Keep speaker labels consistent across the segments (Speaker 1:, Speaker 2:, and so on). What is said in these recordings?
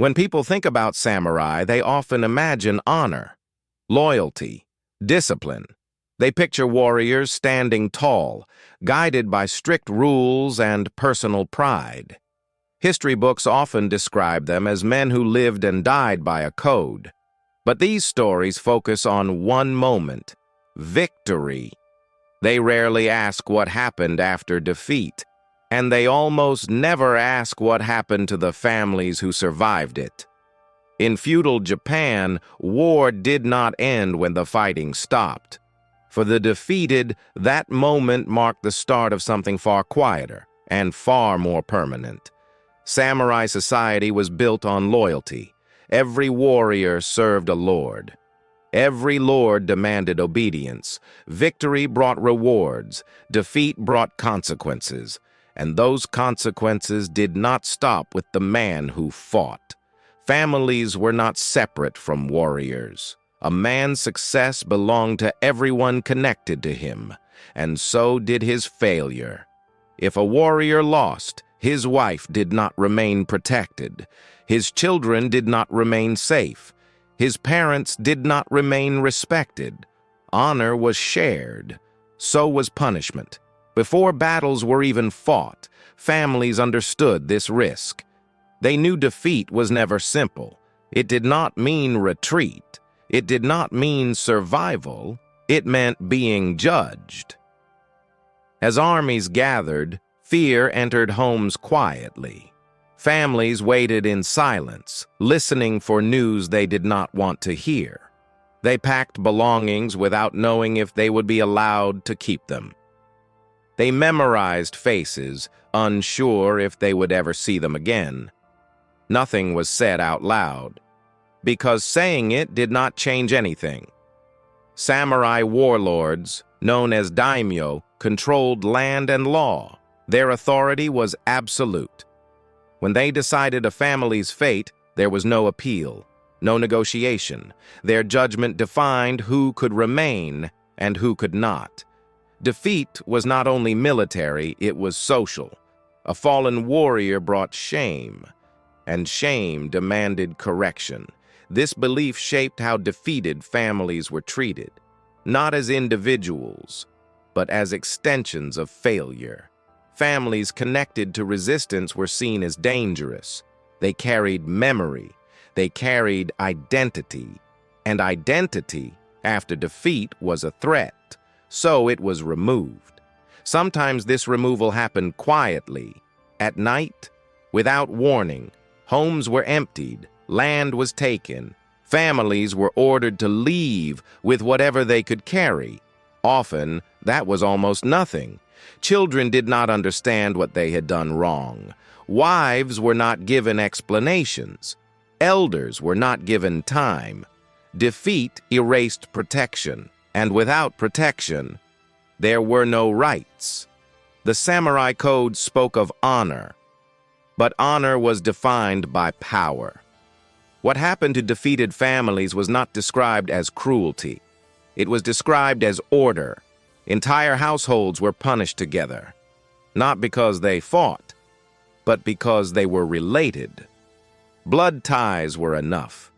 Speaker 1: When people think about samurai, they often imagine honor, loyalty, discipline. They picture warriors standing tall, guided by strict rules and personal pride. History books often describe them as men who lived and died by a code. But these stories focus on one moment: victory. They rarely ask what happened after defeat, and they almost never ask what happened to the families who survived it. In feudal Japan, war did not end when the fighting stopped. For the defeated, that moment marked the start of something far quieter and far more permanent. Samurai society was built on loyalty. Every warrior served a lord. Every lord demanded obedience. Victory brought rewards. Defeat brought consequences. And those consequences did not stop with the man who fought. Families were not separate from warriors. A man's success belonged to everyone connected to him, and so did his failure. If a warrior lost, his wife did not remain protected. His children did not remain safe. His parents did not remain respected. Honor was shared. So was punishment. Before battles were even fought, families understood this risk. They knew defeat was never simple. It did not mean retreat. It did not mean survival. It meant being judged. As armies gathered, fear entered homes quietly. Families waited in silence, listening for news they did not want to hear. They packed belongings without knowing if they would be allowed to keep them. They memorized faces, unsure if they would ever see them again. Nothing was said out loud, because saying it did not change anything. Samurai warlords, known as daimyo, controlled land and law. Their authority was absolute. When they decided a family's fate, there was no appeal, no negotiation. Their judgment defined who could remain and who could not. Defeat was not only military, it was social. A fallen warrior brought shame, and shame demanded correction. This belief shaped how defeated families were treated, not as individuals, but as extensions of failure. Families connected to resistance were seen as dangerous. They carried memory. They carried identity. And identity, after defeat, was a threat. So it was removed. Sometimes this removal happened quietly. At night, without warning, homes were emptied, land was taken. Families were ordered to leave with whatever they could carry. Often, that was almost nothing. Children did not understand what they had done wrong. Wives were not given explanations. Elders were not given time. Defeat erased protection, and without protection, there were no rights. The samurai code spoke of honor, but honor was defined by power. What happened to defeated families was not described as cruelty. It was described as order. Entire households were punished together, not because they fought, but because they were related. Blood ties were enough.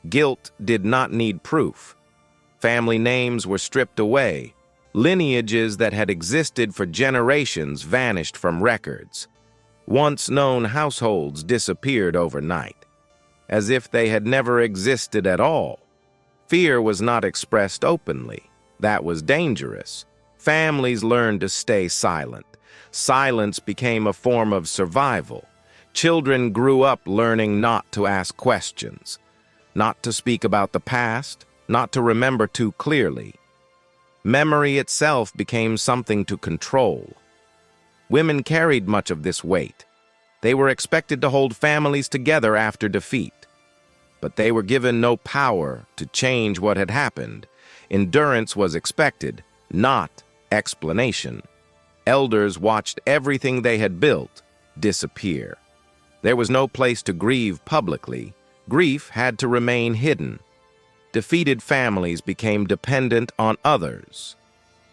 Speaker 1: Guilt did not need proof. Family names were stripped away. Lineages that had existed for generations vanished from records. Once known households disappeared overnight, as if they had never existed at all. Fear was not expressed openly. That was dangerous. Families learned to stay silent. Silence became a form of survival. Children grew up learning not to ask questions, not to speak about the past, not to remember too clearly. Memory itself became something to control. Women carried much of this weight. They were expected to hold families together after defeat. But they were given no power to change what had happened. Endurance was expected, not explanation. Elders watched everything they had built disappear. There was no place to grieve publicly. Grief had to remain hidden. Defeated families became dependent on others.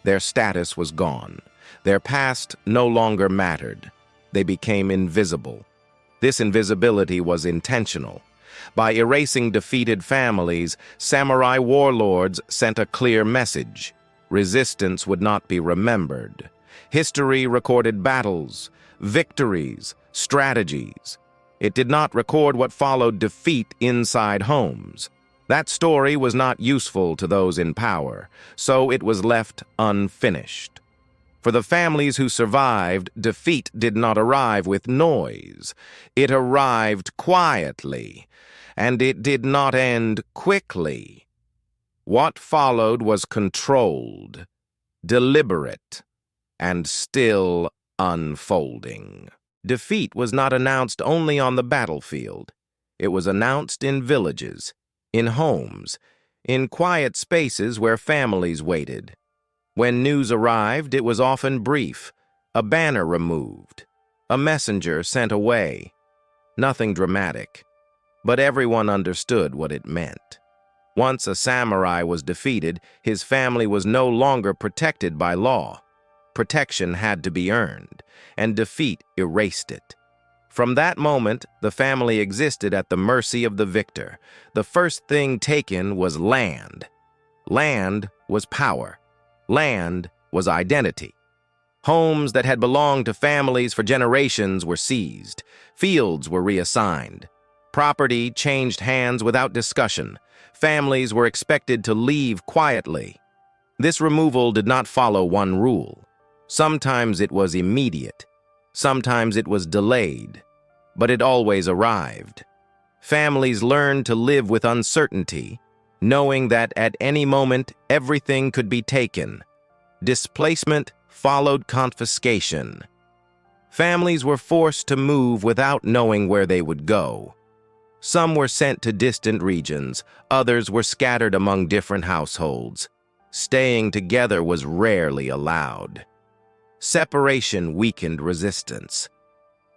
Speaker 1: Their status was gone. Their past no longer mattered. They became invisible. This invisibility was intentional. By erasing defeated families, samurai warlords sent a clear message. Resistance would not be remembered. History recorded battles, victories, strategies. It did not record what followed defeat inside homes. That story was not useful to those in power, so it was left unfinished. For the families who survived, defeat did not arrive with noise. It arrived quietly, and it did not end quickly. What followed was controlled, deliberate, and still unfolding. Defeat was not announced only on the battlefield. It was announced in villages, in homes, in quiet spaces where families waited. When news arrived, it was often brief, a banner removed, a messenger sent away. Nothing dramatic, but everyone understood what it meant. Once a samurai was defeated, his family was no longer protected by law. Protection had to be earned, and defeat erased it. From that moment, the family existed at the mercy of the victor. The first thing taken was land. Land was power. Land was identity. Homes that had belonged to families for generations were seized. Fields were reassigned. Property changed hands without discussion. Families were expected to leave quietly. This removal did not follow one rule. Sometimes it was immediate. Sometimes it was delayed. But it always arrived. Families learned to live with uncertainty, knowing that at any moment everything could be taken. Displacement followed confiscation. Families were forced to move without knowing where they would go. Some were sent to distant regions, others were scattered among different households. Staying together was rarely allowed. Separation weakened resistance.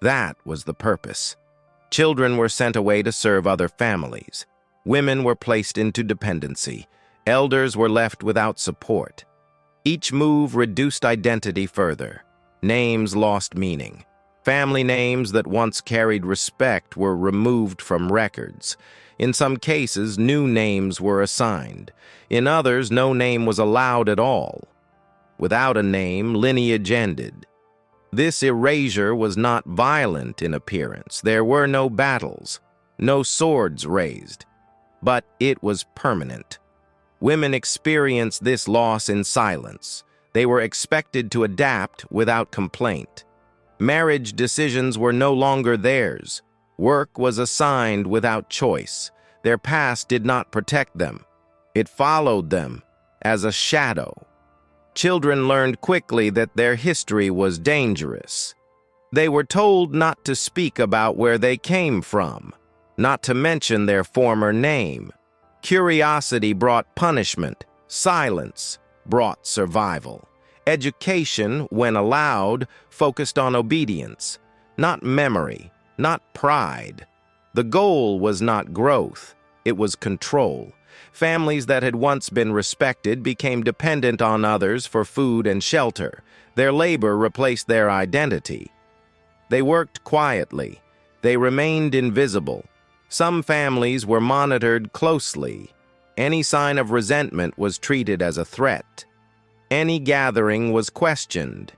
Speaker 1: That was the purpose. Children were sent away to serve other families. Women were placed into dependency. Elders were left without support. Each move reduced identity further. Names lost meaning. Family names that once carried respect were removed from records. In some cases, new names were assigned. In others, no name was allowed at all. Without a name, lineage ended. This erasure was not violent in appearance. There were no battles, no swords raised, but it was permanent. Women experienced this loss in silence. They were expected to adapt without complaint. Marriage decisions were no longer theirs. Work was assigned without choice. Their past did not protect them. It followed them as a shadow. Children learned quickly that their history was dangerous. They were told not to speak about where they came from, not to mention their former name. Curiosity brought punishment. Silence brought survival. Education, when allowed, focused on obedience, not memory, not pride. The goal was not growth, it was control. Families that had once been respected became dependent on others for food and shelter. Their labor replaced their identity. They worked quietly. They remained invisible. Some families were monitored closely. Any sign of resentment was treated as a threat. Any gathering was questioned.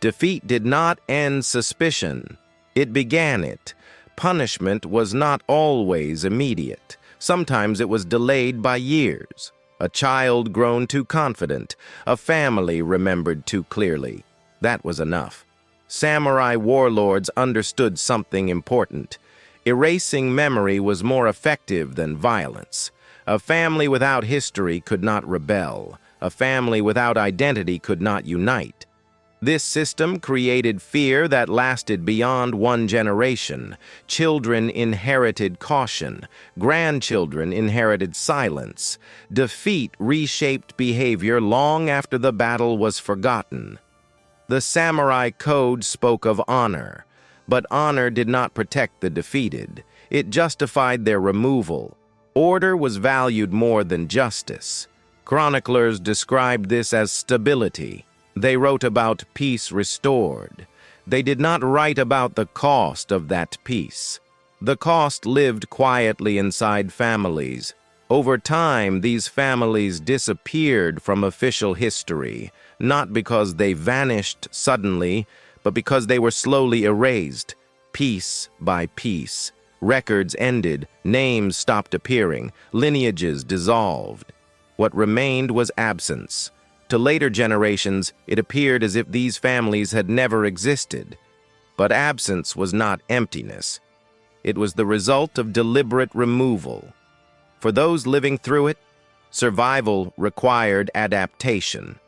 Speaker 1: Defeat did not end suspicion. It began it. Punishment was not always immediate. Sometimes it was delayed by years. A child grown too confident, a family remembered too clearly. That was enough. Samurai warlords understood something important. Erasing memory was more effective than violence. A family without history could not rebel. A family without identity could not unite. This system created fear that lasted beyond one generation. Children inherited caution. Grandchildren inherited silence. Defeat reshaped behavior long after the battle was forgotten. The samurai code spoke of honor, but honor did not protect the defeated. It justified their removal. Order was valued more than justice. Chroniclers described this as stability. They wrote about peace restored. They did not write about the cost of that peace. The cost lived quietly inside families. Over time, these families disappeared from official history, not because they vanished suddenly, but because they were slowly erased, piece by piece. Records ended, names stopped appearing, lineages dissolved. What remained was absence. To later generations, it appeared as if these families had never existed. But absence was not emptiness. It was the result of deliberate removal. For those living through it, survival required adaptation.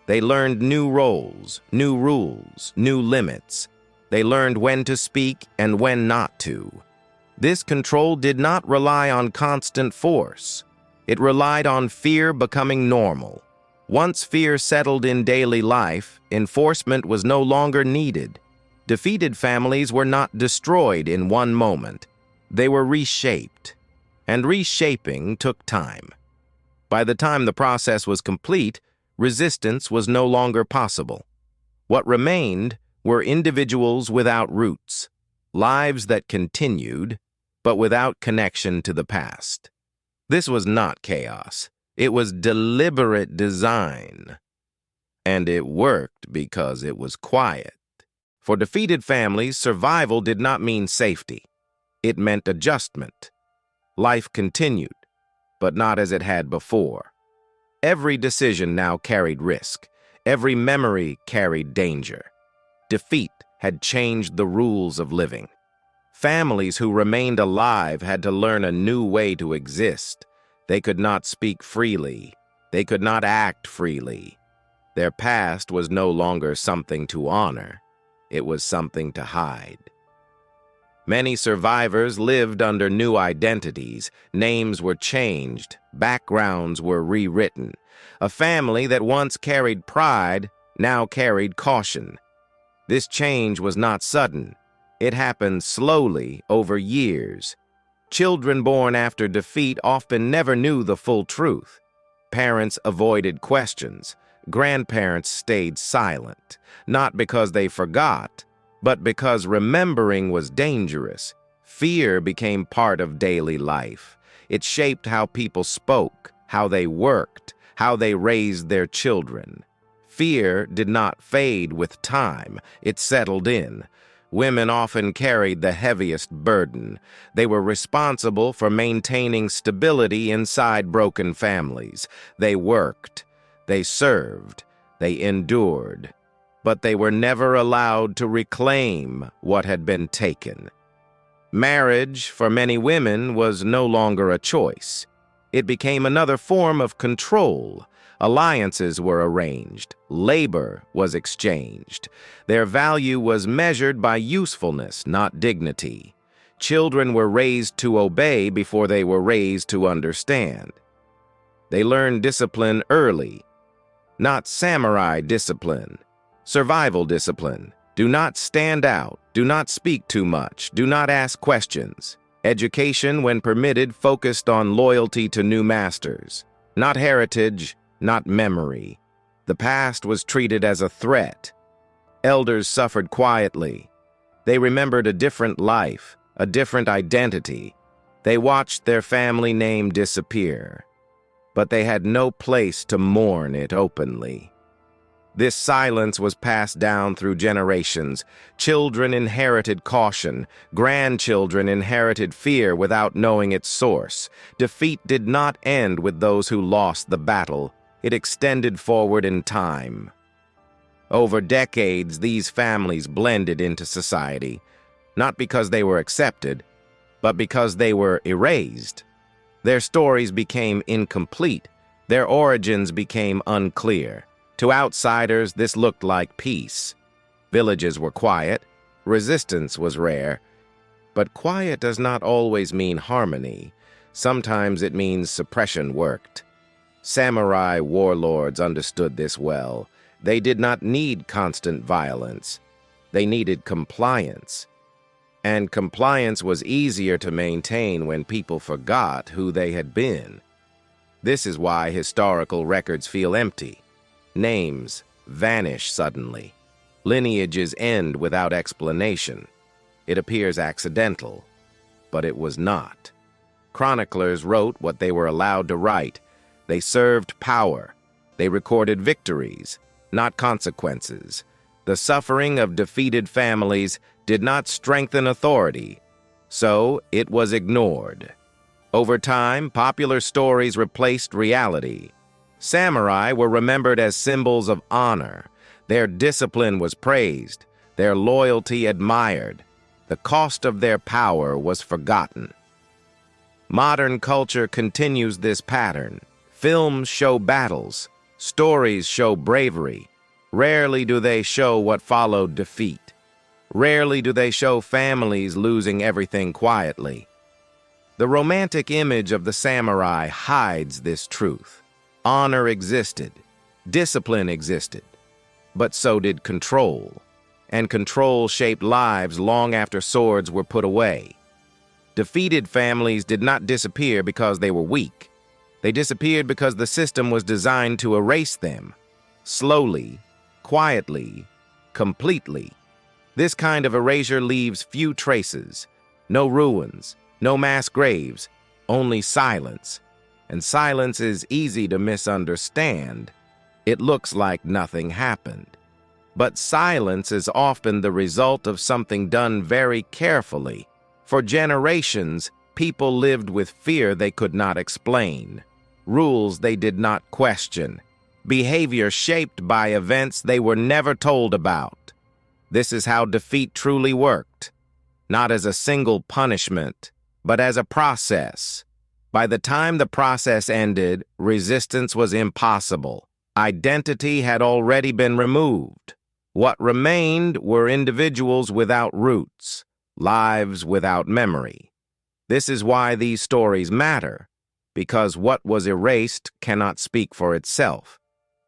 Speaker 1: They learned new roles, new rules, new limits. They learned when to speak and when not to. This control did not rely on constant force. It relied on fear becoming normal. Once fear settled in daily life, enforcement was no longer needed. Defeated families were not destroyed in one moment. They were reshaped. And reshaping took time. By the time the process was complete, resistance was no longer possible. What remained were individuals without roots, lives that continued, but without connection to the past. This was not chaos. It was deliberate design. And it worked because it was quiet. For defeated families, survival did not mean safety. It meant adjustment. Life continued, but not as it had before. Every decision now carried risk. Every memory carried danger. Defeat had changed the rules of living. Families who remained alive had to learn a new way to exist. They could not speak freely. They could not act freely. Their past was no longer something to honor. It was something to hide. Many survivors lived under new identities. Names were changed. Backgrounds were rewritten. A family that once carried pride now carried caution. This change was not sudden. It happened slowly over years. Children born after defeat often never knew the full truth. Parents avoided questions. Grandparents stayed silent, not because they forgot, but because remembering was dangerous. Fear became part of daily life. It shaped how people spoke, how they worked, how they raised their children. Fear did not fade with time. It settled in. Women often carried the heaviest burden. They were responsible for maintaining stability inside broken families. They worked. They served. They endured. But they were never allowed to reclaim what had been taken. Marriage, for many women, was no longer a choice. It became another form of control. Alliances were arranged. Labor was exchanged. Their value was measured by usefulness, not dignity. Children were raised to obey before they were raised to understand. They learned discipline early, not samurai discipline. Survival discipline. Do not stand out. Do not speak too much. Do not ask questions. Education, when permitted, focused on loyalty to new masters. Not heritage, not memory. The past was treated as a threat. Elders suffered quietly. They remembered a different life, a different identity. They watched their family name disappear. But they had no place to mourn it openly. This silence was passed down through generations. Children inherited caution. Grandchildren inherited fear without knowing its source. Defeat did not end with those who lost the battle. It extended forward in time. Over decades, these families blended into society, not because they were accepted, but because they were erased. Their stories became incomplete. Their origins became unclear. To outsiders, this looked like peace. Villages were quiet. Resistance was rare. But quiet does not always mean harmony. Sometimes it means suppression worked. Samurai warlords understood this well. They did not need constant violence. They needed compliance. And compliance was easier to maintain when people forgot who they had been. This is why historical records feel empty. Names vanish suddenly. Lineages end without explanation. It appears accidental, but it was not. Chroniclers wrote what they were allowed to write. They served power. They recorded victories, not consequences. The suffering of defeated families did not strengthen authority, so it was ignored. Over time, popular stories replaced reality. Samurai were remembered as symbols of honor. Their discipline was praised, their loyalty admired. The cost of their power was forgotten. Modern culture continues this pattern. Films show battles. Stories show bravery. Rarely do they show what followed defeat. Rarely do they show families losing everything quietly. The romantic image of the samurai hides this truth. Honor existed. Discipline existed. But so did control. And control shaped lives long after swords were put away. Defeated families did not disappear because they were weak. They disappeared because the system was designed to erase them. Slowly, quietly, completely. This kind of erasure leaves few traces. No ruins, no mass graves, only silence. And silence is easy to misunderstand. It looks like nothing happened. But silence is often the result of something done very carefully. For generations, people lived with fear they could not explain, rules they did not question, behavior shaped by events they were never told about. This is how defeat truly worked, not as a single punishment, but as a process. By the time the process ended, resistance was impossible. Identity had already been removed. What remained were individuals without roots, lives without memory. This is why these stories matter, because what was erased cannot speak for itself.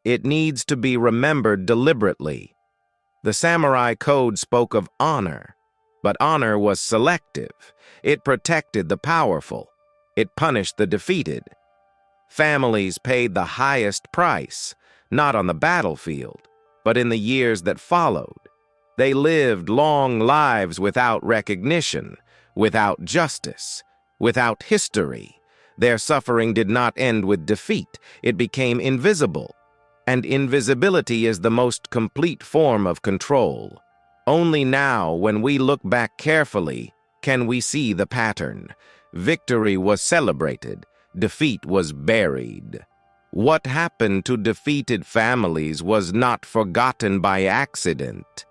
Speaker 1: It needs to be remembered deliberately. The samurai code spoke of honor, but honor was selective. It protected the powerful. It punished the defeated. Families paid the highest price, not on the battlefield, but in the years that followed. They lived long lives without recognition, without justice, without history. Their suffering did not end with defeat. It became invisible. And invisibility is the most complete form of control. Only now, when we look back carefully, can we see the pattern. Victory was celebrated. Defeat was buried. What happened to defeated families was not forgotten by accident.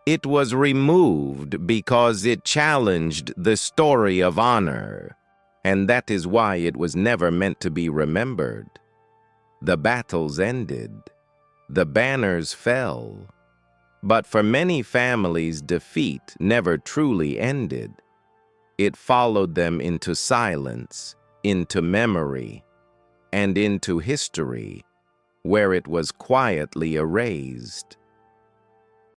Speaker 1: It was removed because it challenged the story of honor, and that is why it was never meant to be remembered. The battles ended. The banners fell. But for many families, defeat never truly ended. It followed them into silence, into memory, and into history, where it was quietly erased.